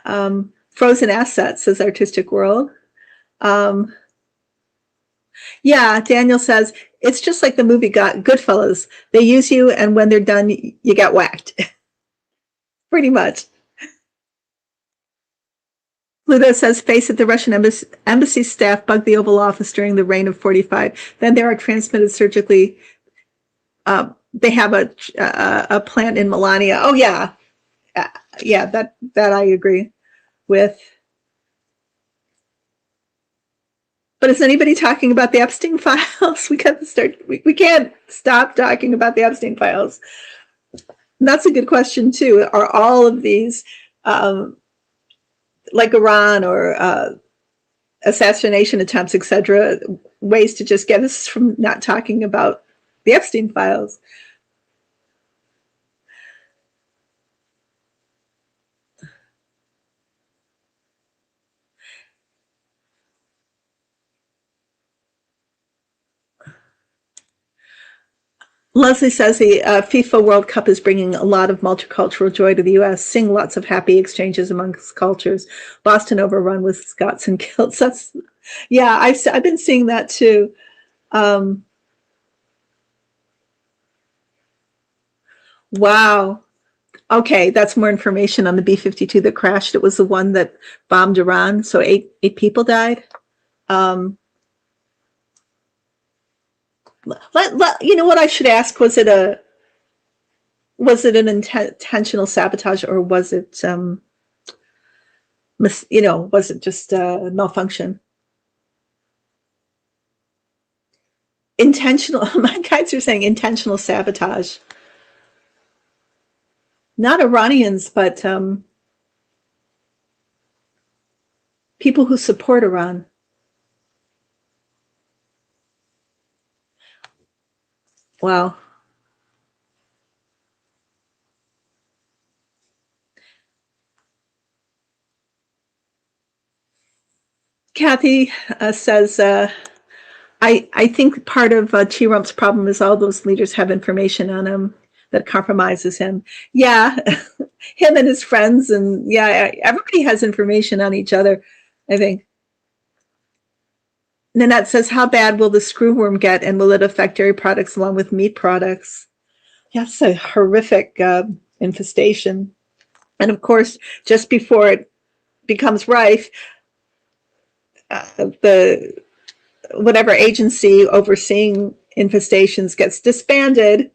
Frozen Assets says Artistic World. Yeah, Daniel says, it's just like the movie Goodfellas. They use you, and when they're done, you get whacked. Pretty much. Pluto says, face it, the Russian embassy staff bugged the Oval Office during the reign of 45. Then they are transmitted surgically. They have a plant in Melania. Oh, yeah. Yeah, that I agree with. But is anybody talking about the Epstein files? We got to start. We can't stop talking about the Epstein files. And that's a good question too. Are all of these, like Iran or assassination attempts, etc., ways to just get us from not talking about the Epstein files? Leslie says the FIFA World Cup is bringing a lot of multicultural joy to the U.S., seeing lots of happy exchanges amongst cultures. Boston overrun with Scots and kilts. Yeah, I've been seeing that too. Wow. Okay, that's more information on the B-52 that crashed. It was the one that bombed Iran, so eight people died. You know what I should ask? Was it an intentional sabotage, or was it was it just a malfunction? intentional, my guides are saying intentional sabotage. Not Iranians, but people who support Iran. Wow. Kathy says, I think part of T-Rump's problem is all those leaders have information on him that compromises him. Yeah, him and his friends, and yeah, everybody has information on each other, I think. Nanette says, how bad will the screwworm get, and will it affect dairy products along with meat products? Yeah, it's a horrific infestation. And of course, just before it becomes rife, the whatever agency overseeing infestations gets disbanded.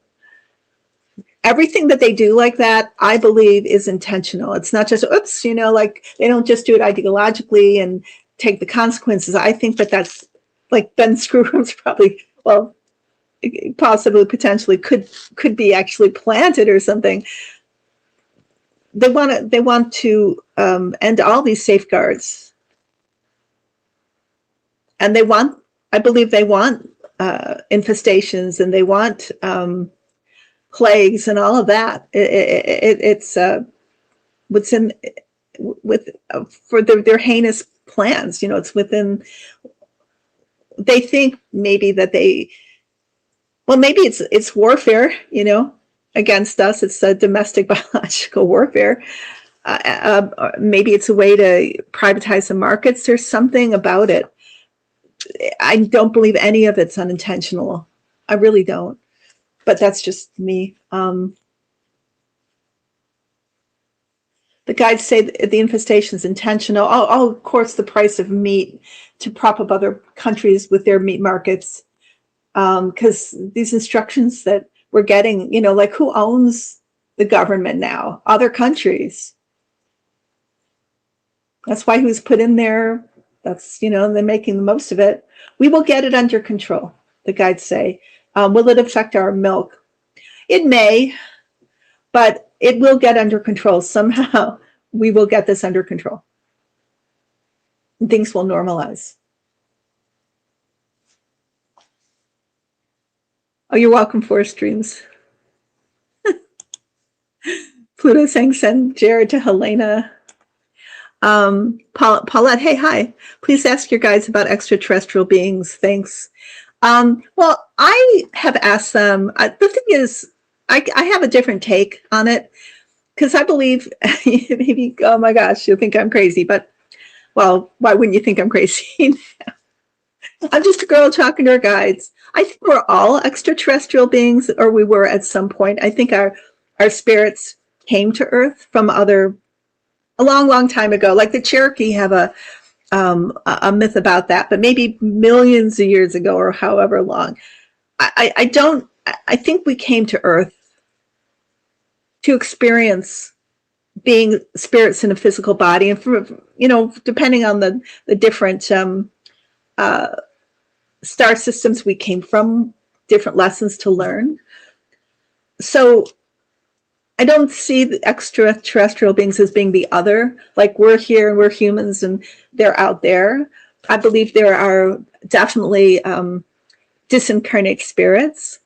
Everything that they do like that, I believe, is intentional. It's not just, oops, like they don't just do it ideologically and take the consequences. I think that that's like Ben Screwworm's probably, well, possibly potentially could be actually planted or something. They want to end all these safeguards, and I believe they want infestations, and they want plagues and all of that. It's what's in for their heinous plans. It's within. They think maybe that maybe it's warfare. Against us. It's a domestic biological warfare. Maybe it's a way to privatize the markets. There's something about it. I don't believe any of it's unintentional. I really don't. But that's just me. The guides say the infestation is intentional. Of course, the price of meat to prop up other countries with their meat markets. Because these instructions that we're getting, like who owns the government now? Other countries. That's why he was put in there. That's, they're making the most of it. We will get it under control, the guides say. Will it affect our milk? It may, but it will get under control. Somehow we will get this under control. And things will normalize. Oh, you're welcome, Forest Dreams. Pluto saying send Jared to Helena. Paulette, hey, hi. Please ask your guides about extraterrestrial beings. Thanks. Well, I have asked them. The thing is, I have a different take on it because I believe maybe, oh my gosh, you'll think I'm crazy, but well, why wouldn't you think I'm crazy? I'm just a girl talking to her guides. I think we're all extraterrestrial beings, or we were at some point. I think our spirits came to Earth from a long time ago. Like the Cherokee have a myth about that, but maybe millions of years ago or however long. I think we came to Earth to experience being spirits in a physical body, and depending on the different star systems we came from, different lessons to learn. So I don't see the extraterrestrial beings as being the other, like we're here, we're humans, and they're out there. I believe there are definitely disincarnate spirits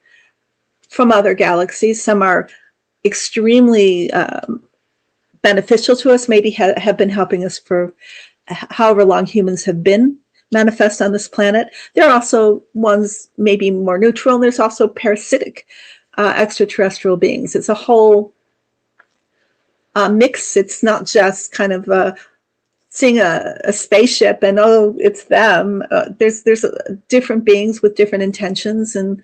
from other galaxies. Some are extremely beneficial to us, maybe have been helping us for however long humans have been manifest on this planet. There are also ones maybe more neutral, and there's also parasitic extraterrestrial beings. It's a whole mix. It's not just kind of seeing a spaceship and it's them. There's different beings with different intentions, and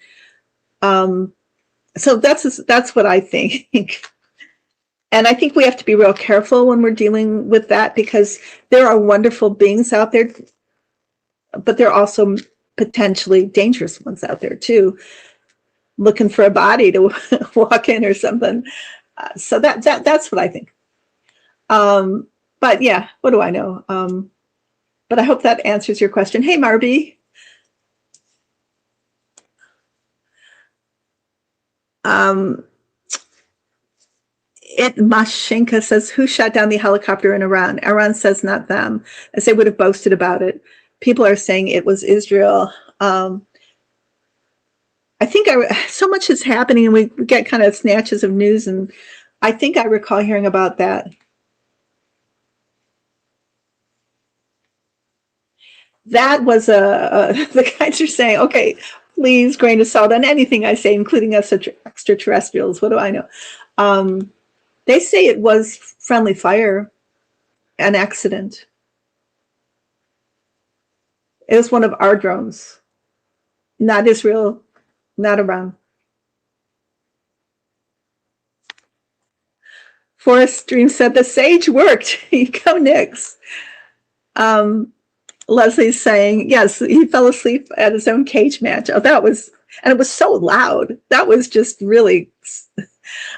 so that's what I think. And I think we have to be real careful when we're dealing with that, because there are wonderful beings out there, but there are also potentially dangerous ones out there too, looking for a body to walk in or something. So that's what I think. But yeah, what do I know? But I hope that answers your question. Hey, Marby. Um, Mashenka says, who shot down the helicopter in Iran? Iran says not them, as they would have boasted about it. People are saying it was Israel. I think so much is happening, and we get kind of snatches of news, and I think I recall hearing about that. That was the guys are saying, okay, please grain of salt on anything I say, including us extraterrestrials. What do I know? They say it was friendly fire, an accident. It was one of our drones, not Israel, not Iran. Forest Dream said the sage worked. You go, Nix. Leslie's saying, yes, he fell asleep at his own cage match. Oh, that was, and it was so loud. That was just really,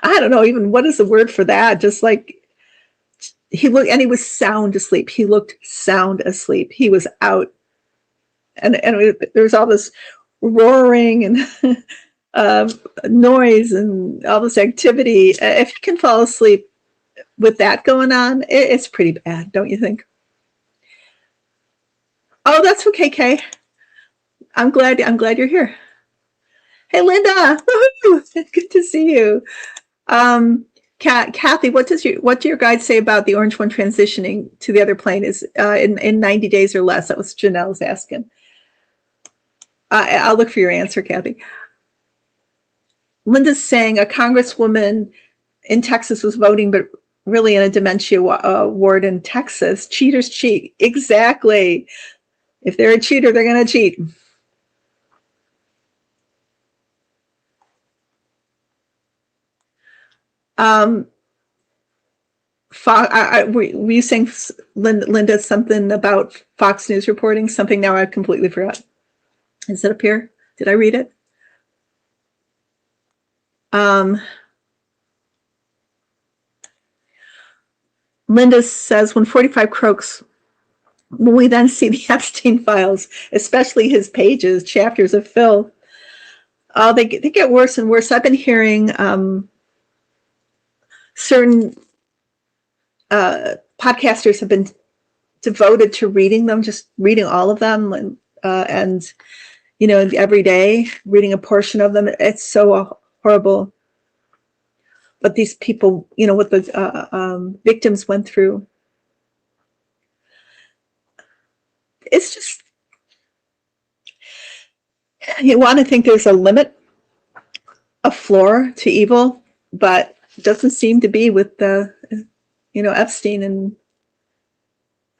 I don't know even what is the word for that. Just like he looked, and he was sound asleep. He looked sound asleep. He was out. And there was all this roaring and noise and all this activity. If you can fall asleep with that going on, it's pretty bad, don't you think? Oh, that's okay, Kay. I'm glad you're here. Hey, Linda. Woo-hoo! Good to see you. Kathy, what do your guides say about the Orange One transitioning to the other plane is in 90 days or less? That was Janelle's asking. I'll look for your answer, Kathy. Linda's saying a congresswoman in Texas was voting, but really in a dementia ward in Texas. Cheaters cheat. Exactly. If they're a cheater, they're going to cheat. Were you saying, Linda, something about Fox News reporting? Something now I completely forgot. Is it up here? Did I read it? Linda says, when 45 croaks, will we then see the Epstein files, especially his pages, chapters of filth? Oh, they get worse and worse. I've been hearing certain podcasters have been devoted to reading them, just reading all of them, and you know, every day reading a portion of them. It's so horrible. But these people, you know, what the victims went through. It's just, you want to think there's a limit, a floor to evil, but it doesn't seem to be with the, you know, Epstein, and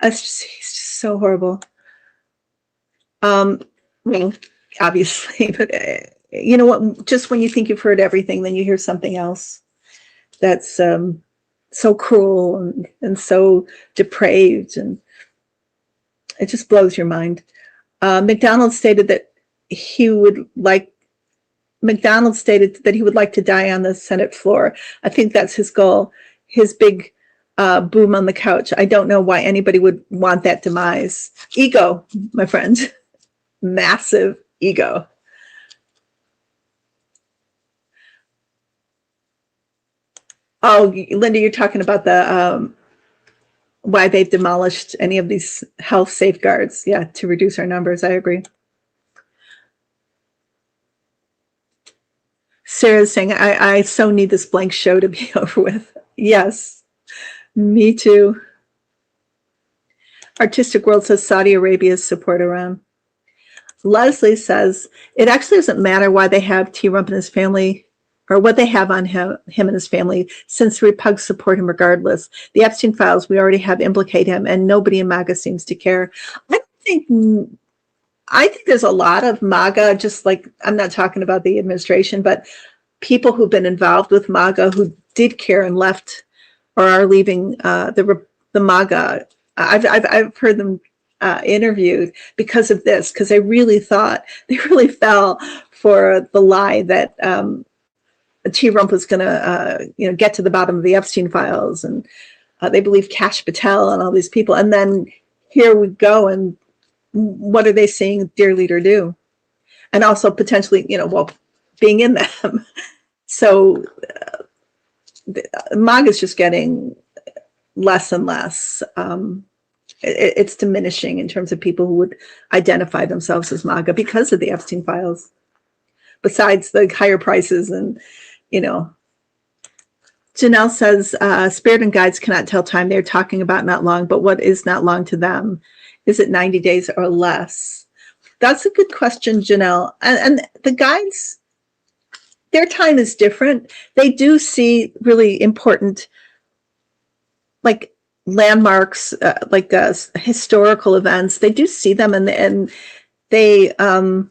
he's just so horrible. Well, obviously, but you know what? Just when you think you've heard everything, then you hear something else that's so cruel and so depraved, and it just blows your mind. McDonald stated that he would like to die on the Senate floor. I think that's his goal, his big boom on the couch. I don't know why anybody would want that demise. Ego, my friend. Massive ego. Oh, Linda, you're talking about the why they've demolished any of these health safeguards. Yeah, to reduce our numbers. I agree. Sarah's saying, I so need this blank show to be over with. Yes, me too. Artistic World says Saudi Arabia's support Iran. Leslie says, it actually doesn't matter why they have T. Rump and his family, or what they have on him and his family, since the Repugs support him regardless. The Epstein files, we already have implicate him, and nobody in MAGA seems to care. I think there's a lot of MAGA, just like, I'm not talking about the administration, but people who've been involved with MAGA who did care and left or are leaving the MAGA. I've heard them interviewed because of this, because they really fell for the lie that T. Rump was going to get to the bottom of the Epstein files, and they believe Kash Patel and all these people. And then here we go, and what are they seeing Dear Leader do? And also potentially, being in them. So MAGA is just getting less and less. It's diminishing in terms of people who would identify themselves as MAGA because of the Epstein files. Besides the higher prices and, Janelle says, spirit and guides cannot tell time. They're talking about not long, but what is not long to them? Is it 90 days or less? That's a good question, Janelle. And the guides, their time is different. They do see really important, like landmarks, historical events. They do see them, and they, I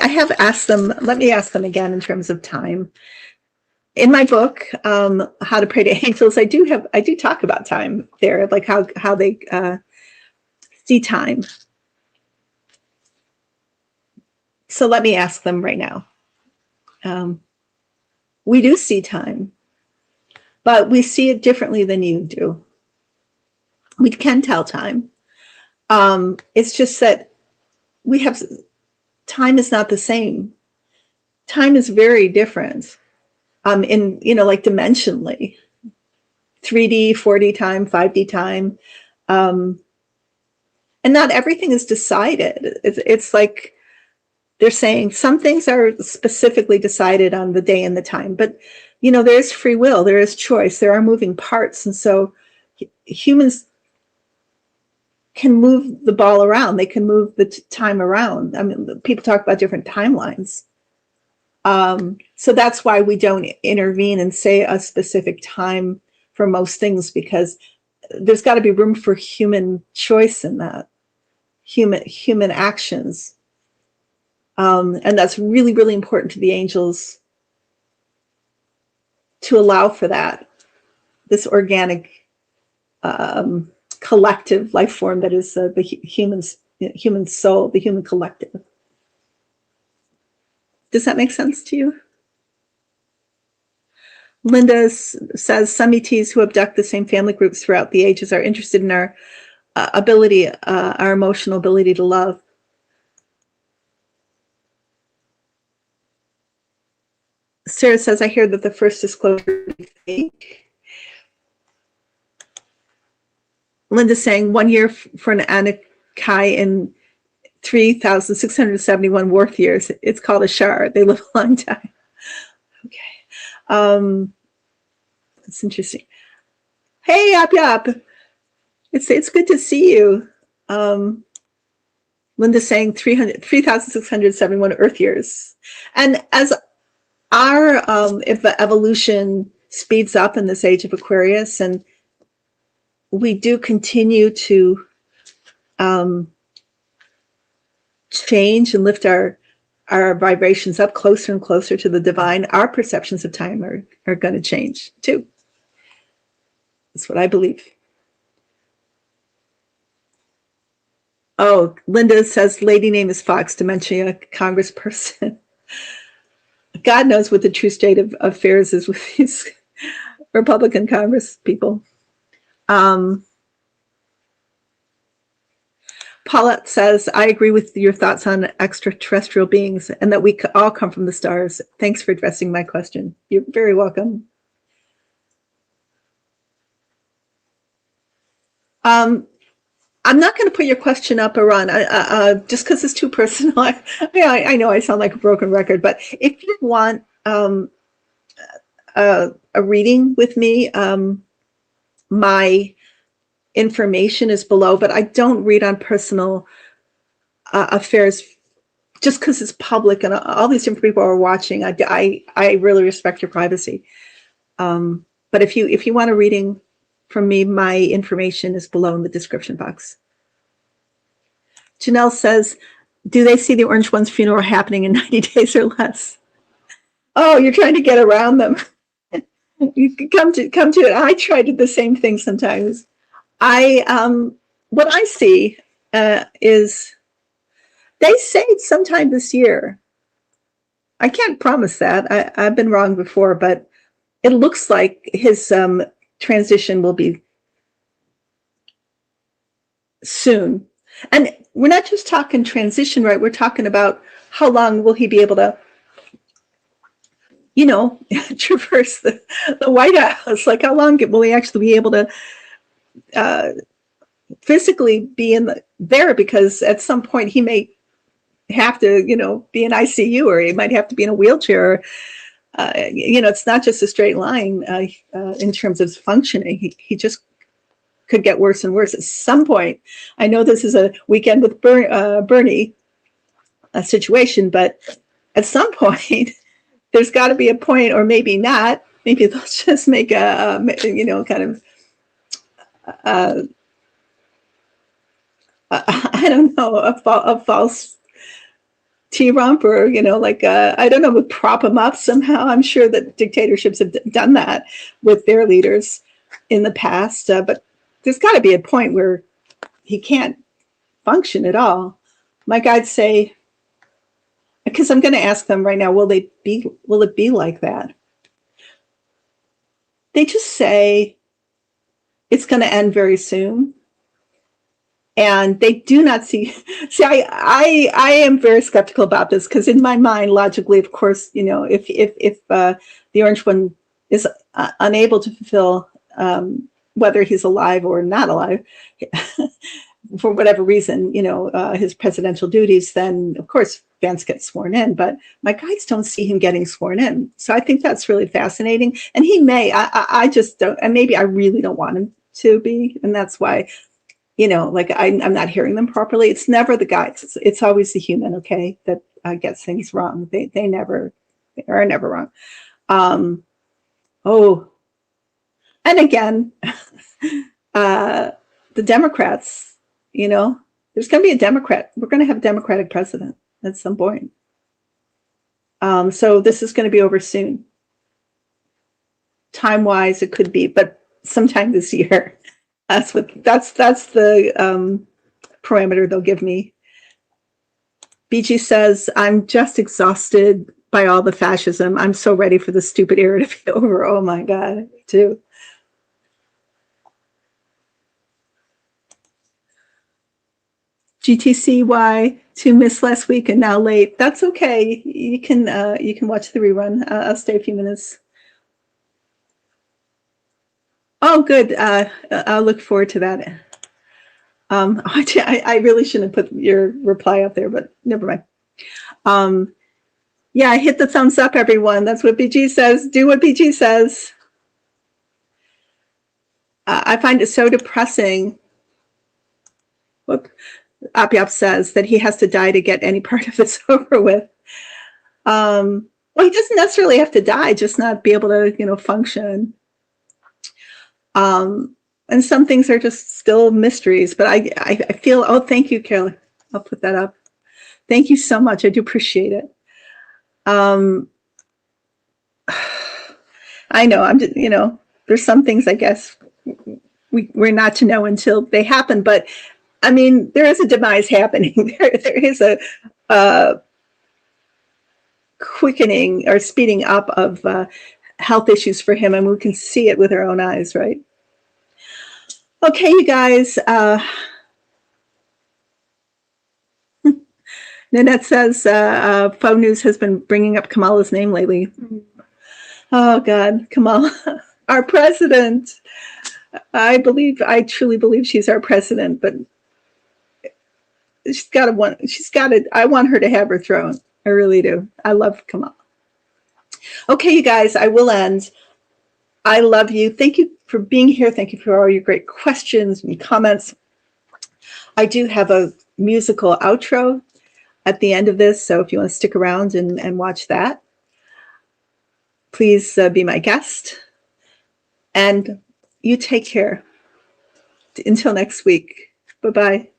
have asked them. Let me ask them again in terms of time. In my book, How to Pray to Angels, I do talk about time there, like how they see time. So let me ask them right now. We do see time, but we see it differently than you do. We can tell time. It's just that time is not the same. Time is very different. Like dimensionally, 3D, 4D time, 5D time. And not everything is decided. It's like they're saying some things are specifically decided on the day and the time, but there's free will, there is choice, there are moving parts. And so humans can move the ball around. They can move the time around. I mean, people talk about different timelines. So that's why we don't intervene and say a specific time for most things, because there's got to be room for human choice in that, human actions. And that's really, really important to the angels to allow for that, this organic, collective life form that is the human soul, the human collective. Does that make sense to you? Linda says some ETs who abduct the same family groups throughout the ages are interested in our ability, our emotional ability to love. Sarah says, I hear that the first disclosure is fake. Linda's saying 1 year for an Anakai in 3,671 worth years. It's called a Shar. They live a long time. Okay. That's interesting. Hey, Yap. It's good to see you. Linda's saying 3,671 Earth years. And as our if the evolution speeds up in this age of Aquarius, and we do continue to change and lift our vibrations up closer and closer to the divine, our perceptions of time are going to change too. That's what I believe. Oh, Linda says, lady name is Fox, dementia congressperson. God knows what the true state of affairs is with these Republican Congress people. Paulette says, I agree with your thoughts on extraterrestrial beings and that we all come from the stars. Thanks for addressing my question. You're very welcome. I'm not going to put your question up, Aran, just because it's too personal. I know I sound like a broken record, but if you want a reading with me, my information is below, but I don't read on personal affairs just because it's public and all these different people are watching. I really respect your privacy. But if you want a reading from me, my information is below in the description box. Janelle says, do they see the Orange One's funeral happening in 90 days or less? Oh, you're trying to get around them. You can come to it. I try to do the same thing sometimes. What I see is they say it's sometime this year. I can't promise that. I've been wrong before, but it looks like his transition will be soon. And we're not just talking transition, right? We're talking about how long will he be able to, traverse the White House? Like, how long will he actually be able to physically be there? Because at some point he may have to, be in ICU, or he might have to be in a wheelchair. It's not just a straight line in terms of functioning. He just could get worse and worse at some point. I know this is a weekend with Bernie situation, but at some point, there's got to be a point, or maybe not. Maybe they'll just make kind of, I don't know, a false T-rump, or, I don't know, would prop him up somehow. I'm sure that dictatorships have done that with their leaders in the past, but there's got to be a point where he can't function at all. My guides say, because I'm going to ask them right now, will it be like that? They just say it's going to end very soon. And they do not see, I am very skeptical about this, because in my mind, logically, of course, if the orange one is unable to fulfill, whether he's alive or not alive, for whatever reason, his presidential duties, then of course Vance gets sworn in. But my guides don't see him getting sworn in. So I think that's really fascinating. And he may, I just don't, and maybe I really don't want him to be. And that's why, I'm not hearing them properly. It's never the guides. It's always the human, okay, that gets things wrong. They are never wrong. And again, the Democrats, there's going to be a Democrat. We're going to have a Democratic president at some point. So this is going to be over soon. Time-wise, it could be, but sometime this year. That's the parameter they'll give me. BG says, I'm just exhausted by all the fascism. I'm so ready for the stupid era to be over. Oh my God, me too. GTCY to miss last week and now late. That's okay. You can watch the rerun. I'll stay a few minutes. Oh, good. I'll look forward to that. I really shouldn't have put your reply up there, but never mind. Yeah, hit the thumbs up, everyone. That's what BG says. Do what BG says. I find it so depressing. Whoop. Apyap says that he has to die to get any part of this over with. Well, he doesn't necessarily have to die, just not be able to, function. And some things are just still mysteries, but I feel, oh, thank you, Carol. I'll put that up. Thank you so much. I do appreciate it. I know I'm just, there's some things I guess we're not to know until they happen, but I mean, there is a demise happening. There is a quickening or speeding up of health issues for him, and we can see it with our own eyes, right? Okay, you guys. Nanette says Faux News has been bringing up Kamala's name lately. Oh God, Kamala, our president. I truly believe she's our president, but I want her to have her throne. I really do. I love Kamala. Okay, you guys, I will end. I love you. Thank you for being here. Thank you for all your great questions and comments. I do have a musical outro at the end of this, so if you want to stick around and watch that, please be my guest. And you take care. Until next week. Bye-bye.